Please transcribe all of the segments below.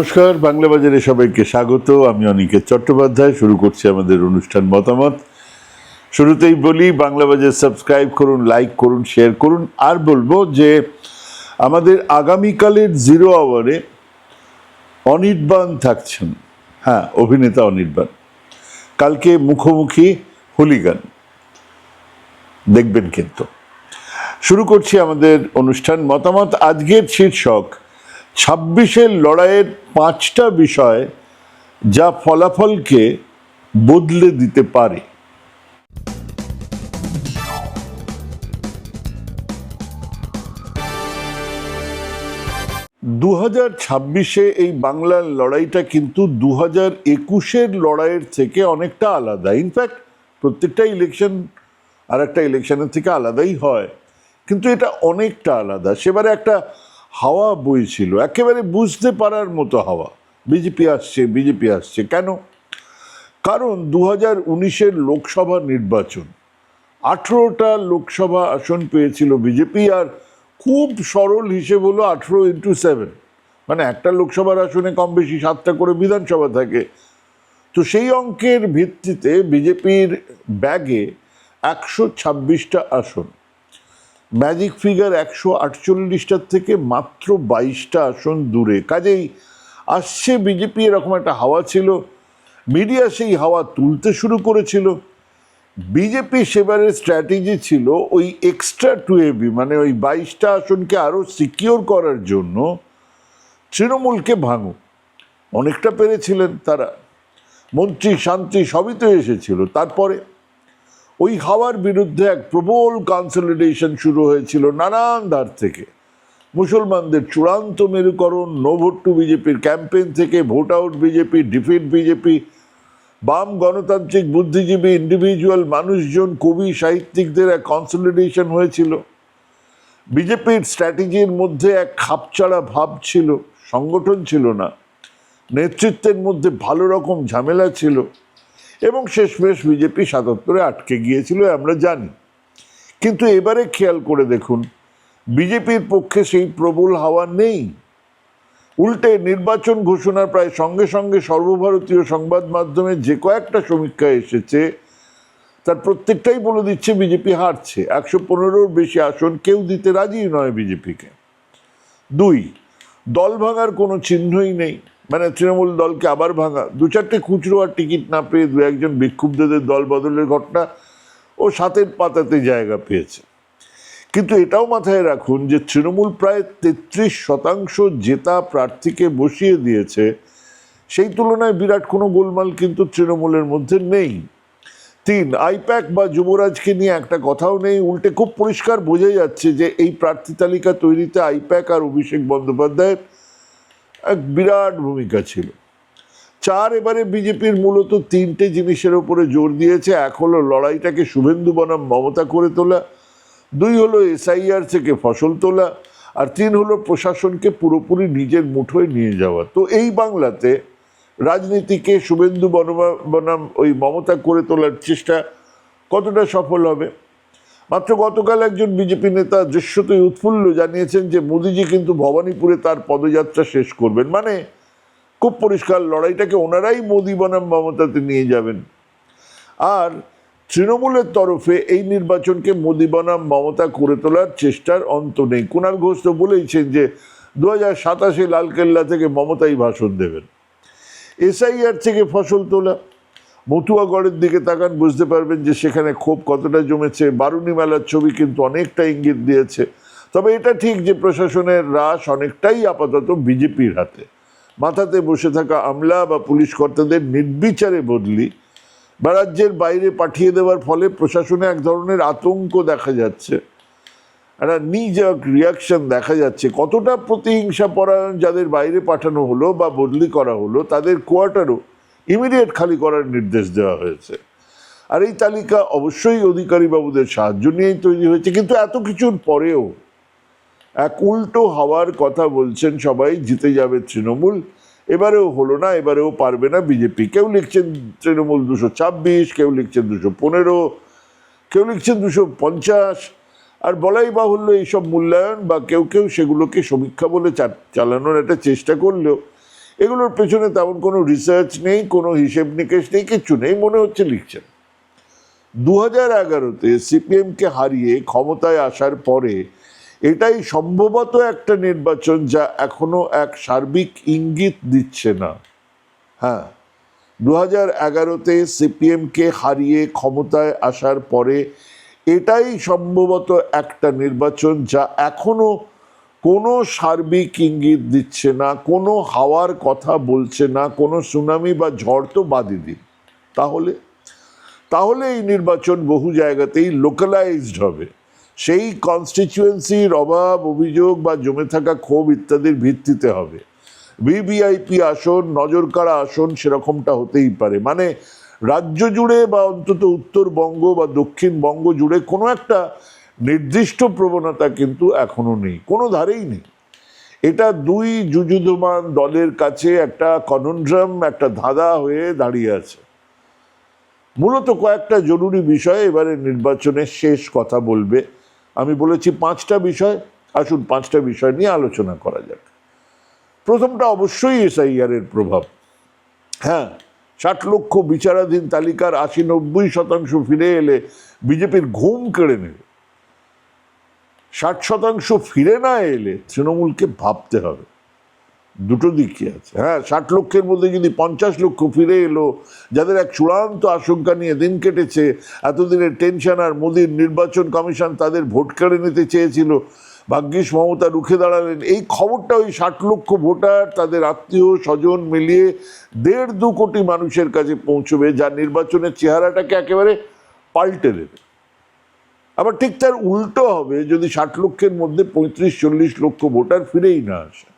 নমস্কার, বাংলা বাজারে সবাইকে স্বাগত। আমি অনিকেত চট্টোপাধ্যায়। শুরু করছি আমাদের অনুষ্ঠান মতামত। শুরুতেই বলি, বাংলা বাজার সাবস্ক্রাইব করুন, লাইক করুন, শেয়ার করুন। আর বলবো যে আমাদের আগামীকালের 0 আওয়ারে অনির্বাণ থাকছেন। হ্যাঁ, অভিনেতা অনির্বাণ। কালকে মুখোমুখি হুলিগান দেখবেন। কিন্তু শুরু করছি আমাদের অনুষ্ঠান মতামত। আজকের শীর্ষক 26-এর লড়াইয়ের 5টা বিষয় যা ফলাফলকে বদলে দিতে পারে। 2026-এ এই বাংলার লড়াইটা কিন্তু 2021-এর লড়াইয়ের থেকে অনেকটা আলাদা। ইনফ্যাক্ট প্রত্যেকটা ইলেকশন আর একটা ইলেকশনের থেকে আলাদাই হয়, কিন্তু এটা অনেকটা আলাদা। সেবারে একটা হাওয়া বইছিল, একেবারে বুঝতে পারার মতো হাওয়া। বিজেপি আসছে, বিজেপি আসছে। কেন? কারণ 2019-এর লোকসভা নির্বাচন 18টা লোকসভা আসন পেয়েছিল বিজেপি। আর খুব সরল হিসেব হলো 18x7, মানে একটা লোকসভার আসনে কম বেশি 7টা করে বিধানসভা থাকে। তো সেই অঙ্কের ভিত্তিতে বিজেপির ব্যাগে 126টা আসন, ম্যাজিক ফিগার 148টার থেকে মাত্র 22টা আসন দূরে। কাজেই আসছে বিজেপি, এরকম একটা হাওয়া ছিল। মিডিয়া সেই হাওয়া তুলতে শুরু করেছিল। বিজেপি সেবারের স্ট্র্যাটেজি ছিল ওই এক্সট্রা 2AB, মানে ওই 22টা আসনকে আরও সিকিওর করার জন্য তৃণমূলকে ভাঙো। অনেকটা পেরেছিলেন তারা, মন্ত্রী শান্তি সবই তো এসেছিল। তারপরে ওই হাওয়ার বিরুদ্ধে এক প্রবল কনসলিডেশন শুরু হয়েছিল নানান ধার থেকে। মুসলমানদের চূড়ান্ত মেরুকরণ, নো ভোট টু বিজেপির ক্যাম্পেইন থেকে vote out BJP, defeat BJP, বাম গণতান্ত্রিক বুদ্ধিজীবী ইন্ডিভিজুয়াল মানুষজন, কবি সাহিত্যিকদের এক কনসলিডেশন হয়েছিল। বিজেপির স্ট্র্যাটেজির মধ্যে এক খাপছাড়া ভাব ছিল, সংগঠন ছিল না, নেতৃত্বের মধ্যে ভালো রকম ঝামেলা ছিল, এবং শেষমেশ বিজেপি 77-এ আটকে গিয়েছিল, আমরা জানি। কিন্তু এবারে খেয়াল করে দেখুন, বিজেপির পক্ষে সেই প্রবল হাওয়া নেই। উল্টে নির্বাচন ঘোষণার প্রায় সঙ্গে সঙ্গে সর্বভারতীয় সংবাদ মাধ্যমে যে কয়েকটা সমীক্ষা এসেছে তার প্রত্যেকটাই বলে দিচ্ছে বিজেপি হারছে। 115-র বেশি আসন কেউ দিতে রাজি নয় বিজেপিকে। 2, দল ভাঙার কোনো চিহ্নই নেই, মানে তৃণমূল দলকে আবার ভাঙা। 2-4টে খুচরো আর টিকিট না পেয়ে 2-1জন বিক্ষুব্ধদের দল বদলের ঘটনা ও 7-এর পাতাতে জায়গা পেয়েছে। কিন্তু এটাও মাথায় রাখুন যে তৃণমূল প্রায় 33% জেতা প্রার্থীকে বসিয়ে দিয়েছে। সেই তুলনায় বিরাট কোনো গোলমাল কিন্তু তৃণমূলের মধ্যে নেই। 3, আইপ্যাক বা যুবরাজকে নিয়ে একটা কথাও নেই। উল্টে খুব পরিষ্কার বোঝা যাচ্ছে যে এই প্রার্থী তালিকা তৈরিতে আইপ্যাক আর অভিষেক বন্দ্যোপাধ্যায়ের এক বিরাট ভূমিকা ছিল। 4, এবারে বিজেপির মূলত 3টে জিনিসের ওপরে জোর দিয়েছে। 1 হলো লড়াইটাকে শুভেন্দু বনাম মমতা করে তোলা, 2 হলো SIR থেকে ফসল তোলা, আর 3 হলো প্রশাসনকে পুরোপুরি নিজের মুঠোয় নিয়ে যাওয়া। তো এই বাংলাতে রাজনীতিকে শুভেন্দু বনাম ওই মমতা করে তোলার চেষ্টা কতটা সফল হবে? মাত্র গতকাল একজন বিজেপি নেতা দৃশ্যতই উৎফুল্ল জানিয়েছেন যে মোদিজি কিন্তু ভবানীপুরে তার পদযাত্রা শেষ করবেন। মানে খুব পরিষ্কার, লড়াইটাকে ওনারাই মোদি বনাম মমতাতে নিয়ে যাবেন। আর তৃণমূলের তরফে এই নির্বাচনকে মোদি বনাম মমতা করে তোলার চেষ্টার অন্ত নেই। কুণাল ঘোষ তো বলেইছেন যে 2027-এ লালকেল্লা থেকে মমতাই ভাষণ দেবেন। SIR থেকে ফসল তোলা, মতুয়াগড়ের দিকে তাকান, বুঝতে পারবেন যে সেখানে ক্ষোভ কতটা জমেছে। বারুণী মেলার ছবি কিন্তু অনেকটা ইঙ্গিত দিয়েছে। তবে এটা ঠিক যে প্রশাসনের রাশ অনেকটাই আপাতত বিজেপির হাতে। মাথাতে বসে থাকা আমলা বা পুলিশ কর্তাদের নির্বিচারে বদলি বা রাজ্যের বাইরে পাঠিয়ে দেওয়ার ফলে প্রশাসনে এক ধরনের আতঙ্ক দেখা যাচ্ছে, একটা নিজাক রিয়াকশন দেখা যাচ্ছে। কতটা প্রতিহিংসা পরায়ণ যাদের বাইরে পাঠানো হলো বা বদলি করা হলো, তাদের কোয়ার্টারও ইমিডিয়েট খালি করার নির্দেশ দেওয়া হয়েছে। আর এই তালিকা অবশ্যই অধিকারী বাবুদের সাহায্য নিয়েই তৈরি হয়েছে। কিন্তু এত কিছুর পরেও এক উল্টো হাওয়ার কথা বলছেন সবাই, জিতে যাবে তৃণমূল। এবারেও হলো না, এবারেও পারবে না বিজেপি। কেউ লিখছেন তৃণমূল 226, কেউ লিখছেন 215, কেউ লিখছেন 250। আর বলাই বাহুল্য এইসব মূল্যায়ন বা কেউ কেউ সেগুলোকে সমীক্ষা বলে চালানোর একটা চেষ্টা করলেও এগুলোর পেছনে তেমন কোনো রিসার্চ নেই, কোনো হিসেব নিকেশ নেই, কিচ্ছু নেই, মনে হচ্ছে লিখছেন। 2011-তে সিপিএমকে হারিয়ে ক্ষমতায় আসার পরে এটাই সম্ভবত একটা নির্বাচন যা এখনো এক সার্বিক ইঙ্গিত দিচ্ছে না। হ্যাঁ, 2011-তে সিপিএমকে হারিয়ে ক্ষমতায় আসার পরে এটাই সম্ভবত একটা নির্বাচন যা এখনো কোনো সার্বিক ইঙ্গিত দিচ্ছে না, কোনো হাওয়ার কথা বলছে না, কোনো সুনামি বা ঝড় তো বাদই দিন। তাহলে এই নির্বাচন বহু জায়গাতেই লোকালাইজড হবে, সেই কনস্টিটিউয়েন্সির অভাব, অভিযোগ বা জমে থাকা ক্ষোভ ইত্যাদির ভিত্তিতে হবে। ভিভিআইপি আসন, নজর কাড়া আসন সেরকমটা হতেই পারে, মানে রাজ্য জুড়ে বা অন্তত উত্তরবঙ্গ বা দক্ষিণবঙ্গ জুড়ে কোনো একটা নির্দিষ্ট প্রবণতা কিন্তু এখনো নেই, কোনো ধারেই নেই। এটা দুই যুযুধমান দলের কাছে একটা কনন্ড্রাম, একটা ধাঁধা হয়ে দাঁড়িয়ে আছে। মূলত কয়েকটা জরুরি বিষয়ে এবারে নির্বাচনের শেষ কথা বলবে। আমি বলেছি 5টা বিষয়, আসুন 5টা বিষয় নিয়ে আলোচনা করা যাক। প্রথমটা অবশ্যই এসআইআর এর প্রভাব। হ্যাঁ, 60 লক্ষ বিচারাধীন তালিকার 80-90% ফিরে এলে বিজেপির ঘুম কেড়ে নেবে। 60% ফিরে না এলে তৃণমূলকে ভাবতে হবে। দুটো দিকই আছে। হ্যাঁ, 60 লক্ষের মধ্যে যদি 50 লক্ষ ফিরে এলো, যাদের এক চূড়ান্ত আশঙ্কা নিয়ে দিন কেটেছে, এতদিনের টেনশন আর মোদির নির্বাচন কমিশন তাদের ভোট কেড়ে নিতে চেয়েছিল, ভাগ্যিস মমতা রুখে দাঁড়ালেন, এই খবরটা ওই 60 লক্ষ ভোটার, তাদের আত্মীয় স্বজন মিলিয়ে 1.5-2 কোটি মানুষের কাছে পৌঁছবে, যা নির্বাচনের চেহারাটাকে একেবারে পাল্টে দেবে। আবার ঠিক তার উল্টো হবে যদি 60 লক্ষের মধ্যে 35-40 লক্ষ ভোটার ফিরেই না আসে।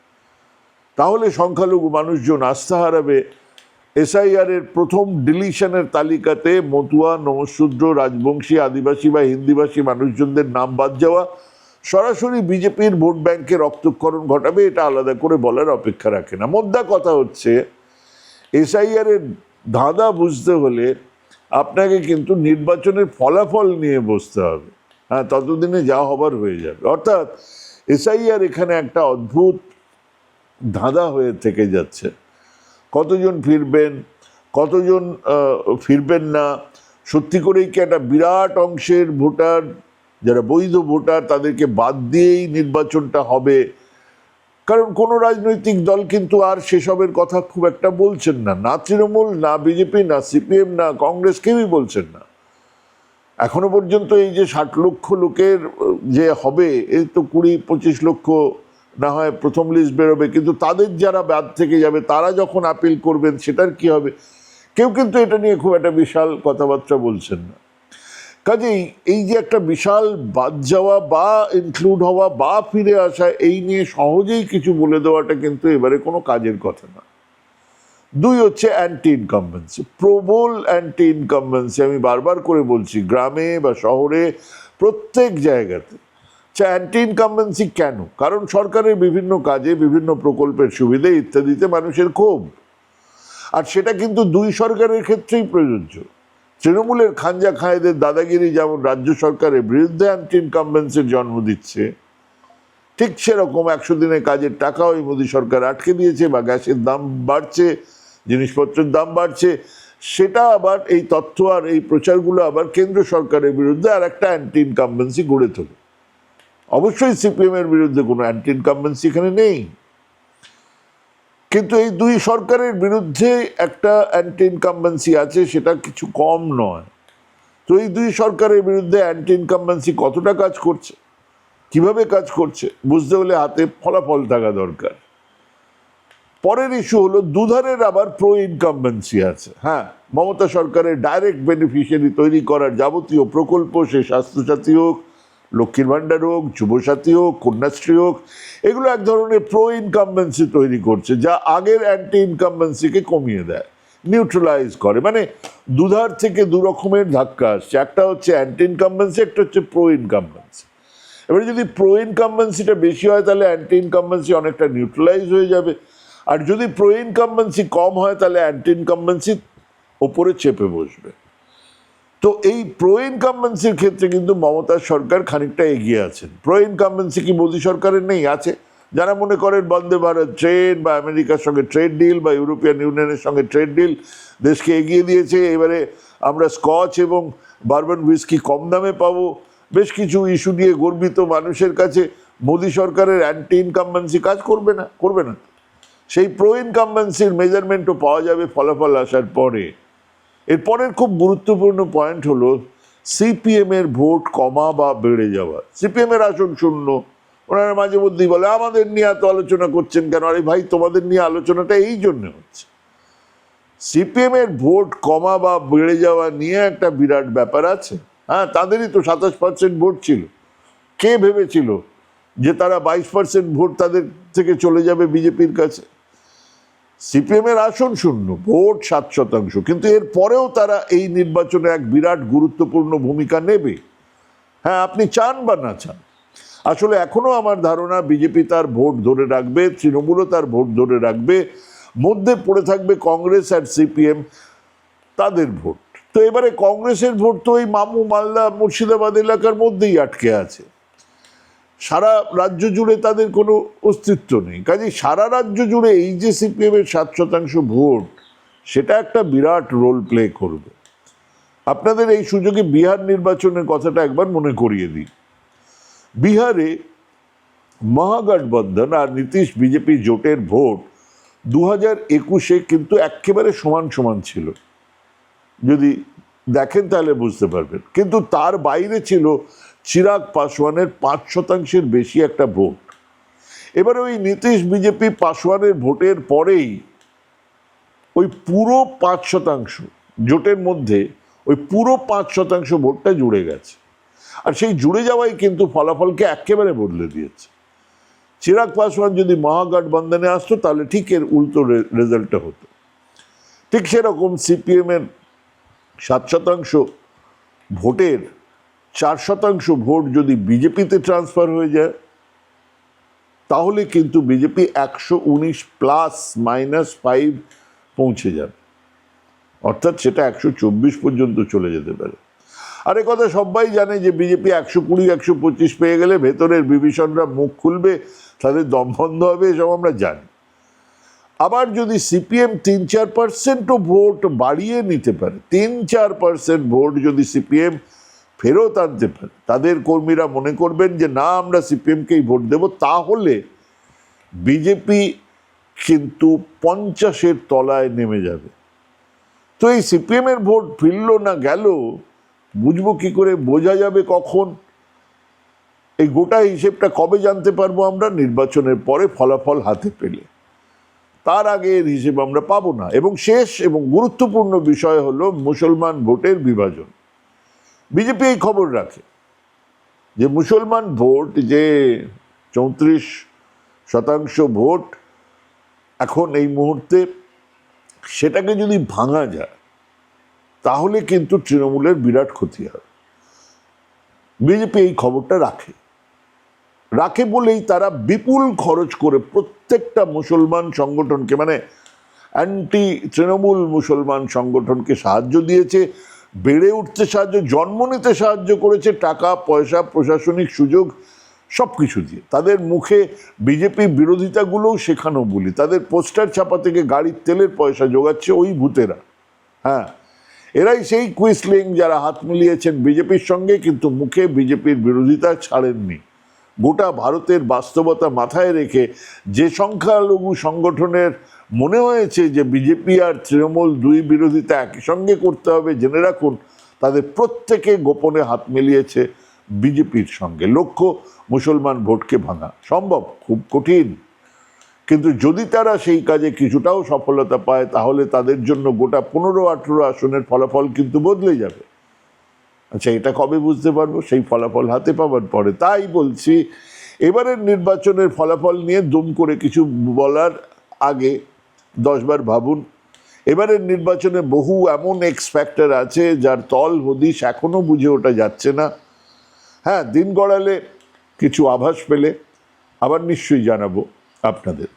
তাহলে সংখ্যালঘু মানুষজন আস্থা হারাবে। এসআইআর এর প্রথম ডিলিশনের তালিকাতে মতুয়া, নমশূদ্র, রাজবংশী, আদিবাসী বা হিন্দিভাষী মানুষজনদের নাম বাদ যাওয়া সরাসরি বিজেপির ভোট ব্যাংকে রক্তক্ষরণ ঘটাবে, এটা আলাদা করে বলার অপেক্ষা রাখে না। মোদ্দা কথা হচ্ছে, এসআইআর এর ধাঁধা বুঝতে হলে আপনাকে কিন্তু নির্বাচনের ফলাফল নিয়ে বসতে হবে। হ্যাঁ, ততদিনে যা হবার হয়ে যাবে। অর্থাৎ এসআইআর এখানে একটা অদ্ভুত ধাঁধা হয়ে থেকে যাচ্ছে। কতজন ফিরবেন, কতজন ফিরবেন না, সত্যি করেই কি একটা বিরাট অংশের ভোটার যারা বৈধ ভোটার তাদেরকে বাদ দিয়েই নির্বাচনটা হবে? কারণ কোনো রাজনৈতিক দল কিন্তু আর সেসবের কথা খুব একটা বলছেন না, না তৃণমূল, না বিজেপি, না সিপিএম, না কংগ্রেস, কেউই বলছেন না এখনো পর্যন্ত। এই যে 60 লক্ষ লোকের যে হবে, এই তো 20-25 লক্ষ না হয় প্রথম লিস্ট বেরোবে, কিন্তু তাদের যারা বাদ থেকে যাবে তারা যখন আপিল করবেন সেটার কি হবে? কেউ কিন্তু এটা নিয়ে খুব একটা বিশাল কথাবার্তা বলছেন না। কাজেই এই যে একটা বিশাল বাদ যাওয়া বা ইনক্লুড হওয়া বা ফিরে আসা, এই নিয়ে সহজেই কিছু বলে দেওয়াটা কিন্তু এবারে কোনো কাজের কথা না। 2 হচ্ছে অ্যান্টি ইনকামবেন্সি, প্রবল অ্যান্টি ইনকামবেন্সি। আমি বারবার করে বলছি, গ্রামে বা শহরে প্রত্যেক জায়গাতে। অ্যান্টি ইনকামবেন্সি কেন? কারণ সরকারের বিভিন্ন কাজে, বিভিন্ন প্রকল্পের সুবিধে ইত্যাদিতে মানুষের ক্ষোভ, আর সেটা কিন্তু 2 সরকারের ক্ষেত্রেই প্রযোজ্য। তৃণমূলের খাঞ্জা খায়েদের দাদাগিরি যেমন রাজ্য সরকারের বিরুদ্ধে অ্যান্টি ইনকামবেন্সির জন্ম দিচ্ছে, ঠিক সেরকম 100 দিনের কাজের টাকা ওই মোদী সরকার আটকে দিয়েছে, বা গ্যাসের দাম বাড়ছে, জিনিসপত্রের দাম বাড়ছে, সেটা আবার এই তথ্য আর এই প্রচারগুলো আবার কেন্দ্র সরকারের বিরুদ্ধে আর একটা অ্যান্টি ইনকামবেন্সি গড়ে তোলে। অবশ্যই সিপিএম এর বিরুদ্ধে কোনো অ্যান্টি ইনকামবেন্সি এখানে নেই, কিন্তু এই 2 সরকারের বিরুদ্ধে একটা অ্যান্টি ইনকামবেন্সি আছে, সেটা কিছু কম নয়। তো এই 2 সরকারের বিরুদ্ধে অ্যান্টি ইনকামবেন্সি কতটা কাজ করছে, কিভাবে কাজ করছে বুঝতে হলে হাতে ফলাফল থাকা দরকার। পরের ইস্যু হলো, দুধারের আবার প্রো ইনকামবেন্সি আছে। হ্যাঁ, মমতা সরকারের ডাইরেক্ট বেনিফিশিয়ারি তৈরি করার যাবতীয় প্রকল্প, সে স্বাস্থ্যসাথী হোক, লক্ষ্মীর ভাণ্ডার হোক, যুবসাথী হোক, কন্যাশ্রী হোক, এগুলো এক ধরনের প্রো ইনকামবেন্সি তৈরি করছে, যা আগের অ্যান্টি ইনকামবেন্সিকে কমিয়ে দেয়, নিউট্রালাইজ করে। মানে দুধার থেকে 2 রকমের ধাক্কা আসছে, একটা হচ্ছে অ্যান্টি ইনকামবেন্সি, একটা হচ্ছে প্রো ইনকামবেন্সি। এবারে যদি প্রো ইনকামবেন্সিটা বেশি হয় তাহলে অ্যান্টি ইনকামবেন্সি অনেকটা নিউট্রালাইজ হয়ে যাবে, আর যদি প্রো ইনকামবেন্সি কম হয় তাহলে অ্যান্টি ইনকামবেন্সি ওপরে চেপে বসবে। তো এই প্রো ইনকামবেন্সির ক্ষেত্রে কিন্তু মমতার সরকার খানিকটা এগিয়ে আছেন। প্রো ইনকামবেন্সি কি মোদী সরকারের নেই? আছে। যারা মনে করেন বন্দে ভারত ট্রেন বা আমেরিকার সঙ্গে ট্রেড ডিল বা ইউরোপিয়ান ইউনিয়নের সঙ্গে ট্রেড ডিল দেশকে এগিয়ে দিয়েছে, এবারে আমরা স্কচ এবং বারবন হুইস্কি কম দামে পাবো, বেশ কিছু ইস্যু নিয়ে গর্বিত মানুষের কাছে মোদী সরকারের অ্যান্টি ইনকামবেন্সি কাজ করবে না। সেই প্রো ইনকামবেন্সির মেজারমেন্টও পাওয়া যাবে ফলাফল আসার পরে। এরপরের খুব গুরুত্বপূর্ণ পয়েন্ট হলো সিপিএম এর ভোট কমা বা বেড়ে যাওয়া। সিপিএম এর আসন শূন্য, ওনারা মাঝে মধ্যেই বলে আমাদের নিয়ে এত আলোচনা করছেন কেন? আরে ভাই, তোমাদের নিয়ে আলোচনাটা এই জন্য হচ্ছে, সিপিএম এর ভোট কমা বা বেড়ে যাওয়া নিয়ে একটা বিরাট ব্যাপার আছে। হ্যাঁ, তাদেরই তো 27% ভোট ছিল। কে ভেবেছিল যে তারা 22% ভোট তাদের থেকে চলে যাবে বিজেপির কাছে? সিপিএম এর আসন শূন্য, ভোট 7%, কিন্তু এর পরেও তারা এই নির্বাচনে এক বিরাট গুরুত্বপূর্ণ ভূমিকা নেবে। হ্যাঁ, আপনি চান বা না চান। আসলে এখনো আমার ধারণা বিজেপি তার ভোট ধরে রাখবে, তৃণমূলও তার ভোট ধরে রাখবে, মধ্যে পড়ে থাকবে কংগ্রেস আর সিপিএম, তাদের ভোট। তো এবারে কংগ্রেসের ভোট তো এই মামু, মালদা, মুর্শিদাবাদ এলাকার মধ্যেই আটকে আছে, সারা রাজ্য জুড়ে তাদের কোনো অস্তিত্ব নেই। কাজেই সারা রাজ্য জুড়ে এই যে সিপিএম এর 7% ভোট, সেটা একটা বিরাট রোল প্লে করবে। আপনাদের এই সুযোগে বিহার নির্বাচনের কথাটা একবার মনে করিয়ে দিই। বিহারে মহাগঠবন্ধন আর নীতিশ বিজেপি জোটের ভোট 2021-এ কিন্তু একেবারে সমান সমান ছিল, যদি দেখেন তাহলে বুঝতে পারবেন। কিন্তু তার বাইরে ছিল চিরাগ পাসওয়ানের 5%-এর বেশি একটা ভোট। এবারে ওই নীতিশ বিজেপি পাসওয়ানের ভোটের পরেই ওই পুরো 5% জোটের মধ্যে ওই পুরো 5% ভোটটা জুড়ে গেছে। আর সেই জুড়ে যাওয়াই কিন্তু ফলাফলকে একেবারে বদলে দিয়েছে। চিরাগ পাসওয়ান যদি মহাগঠবন্ধনে আসতো তাহলে ঠিক এর উল্টো রেজাল্টটা হতো। ঠিক সেরকম সিপিএম এর 7% ভোটের 4% ভোট যদি বিজেপিতে ট্রান্সফার হয়ে যায়, তাহলে কিন্তু বিজেপি 119 +-5 পৌঁছে যাবে, অর্থাৎ সেটা 124 পর্যন্ত চলে যেতে পারে। আর কথা সবাই জানে যে বিজেপি 120-125 পেয়ে গেলে ভেতরের বিভীষণরা মুখ খুলবে, তাদের দম বন্ধ হবে, এসব আমরা জানি। আবার যদি সিপিএম 3-4%ও ভোট বাড়িয়ে নিতে পারে, 3-4% ভোট যদি সিপিএম ফেরত আনতে পারে, তাদের কর্মীরা মনে করবেন যে না, আমরা সিপিএমকেই ভোট দেব, তাহলে বিজেপি কিন্তু 50-এর তলায় নেমে যাবে। তো এই সিপিএম এর ভোট ফিরল না গেল বুঝবো কি করে, বোঝা যাবে কখন? এই গোটা হিসেবটা কবে জানতে পারবো আমরা? নির্বাচনের পরে ফলাফল হাতে পেলে। তার আগে এর হিসেব আমরা পাবো না। এবং শেষ এবং গুরুত্বপূর্ণ বিষয় হলো মুসলমান ভোটের বিভাজন। বিজেপি এই খবর রাখে যে মুসলমান ভোট, যে 34% ভোট এখন এই মুহূর্তে, সেটাকে যদি ভাঙা যায় তাহলে কিন্তু তৃণমূলের বিরাট ক্ষতি হবে। বিজেপি এই খবরটা রাখে বলেই তারা বিপুল খরচ করে প্রত্যেকটা মুসলমান সংগঠনকে, মানে অ্যান্টি তৃণমূল মুসলমান সংগঠনকে সাহায্য দিয়েছে, বেড়ে উঠতে সাহায্য, জন্ম নিতে সাহায্য করেছে, টাকা পয়সা, প্রশাসনিক সুযোগ সব কিছু দিয়ে। তাদের মুখে বিজেপি বিরোধিতাগুলোও শেখানো বলি, তাদের পোস্টার ছাপা থেকে গাড়ির তেলের পয়সা জোগাচ্ছে ওই ভূতেরা। হ্যাঁ, এরাই সেই কুইসলিং যারা হাত মিলিয়েছেন বিজেপির সঙ্গে, কিন্তু মুখে বিজেপির বিরোধিতা ছাড়েননি। গোটা ভারতের বাস্তবতা মাথায় রেখে যে সংখ্যালঘু সংগঠনের মনে হয়েছে যে বিজেপি আর তৃণমূল দুই বিরোধিতা একই সঙ্গে করতে হবে, জেনে রাখুন তাদের প্রত্যেকে গোপনে হাত মিলিয়েছে বিজেপির সঙ্গে। লক্ষ্য মুসলমান ভোটকে ভাঙা। সম্ভব? খুব কঠিন, কিন্তু যদি তারা সেই কাজে কিছুটাও সফলতা পায় তাহলে তাদের জন্য গোটা 15-18 আসনের ফলাফল কিন্তু বদলে যাবে। আচ্ছা, এটা কবে বুঝতে পারবো? সেই ফলাফল হাতে পাওয়ার পরে। তাই বলছি, এবারের নির্বাচনের ফলাফল নিয়ে দুম করে কিছু বলার আগে 10 বার ভাবুন। এবারের নির্বাচনে বহু এমন এক্স ফ্যাক্টর আছে যার তল হদিশ এখনো বুঝে ওঠা যাচ্ছে না। হ্যাঁ, দিন গড়ালে কিছু আভাস পেলে আবার নিশ্চয়ই জানাবো আপনাদের।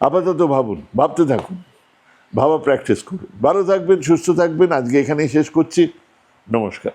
আপাতত ভাবুন, ভাবতে থাকুন, ভাবা প্র্যাকটিস করুন। ভালো থাকবেন, সুস্থ থাকবেন। আজকে এখানেই শেষ করছি। নমস্কার।